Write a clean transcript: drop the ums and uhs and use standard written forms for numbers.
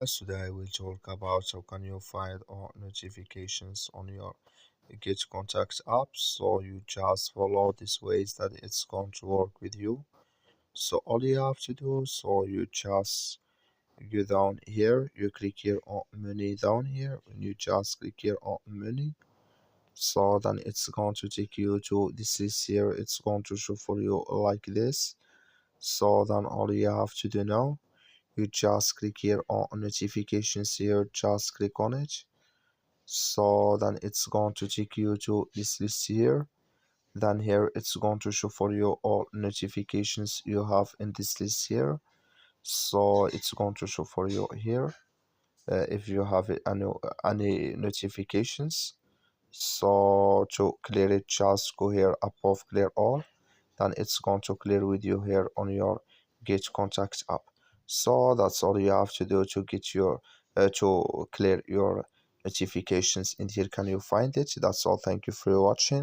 Today we'll talk about how can you find all notifications on your Getcontact app. So you just follow these ways that it's going to work with you. So all you have to do, so you just go down here, you click here on menu down here. When you just click here on menu, so then it's going to take you to this list here. It's going to show for you like this. So then all you have to do now, you just click here on notifications here, just click on it. So then it's going to take you to this list here. Then here it's going to show for you all notifications you have in this list here. So it's going to show for you here if you have any notifications. So to clear it, just go here above clear all. Then it's going to clear with you here on your Getcontact app. So that's all you have to do to get your to clear your notifications in here. Can you find it? That's all. Thank you for watching.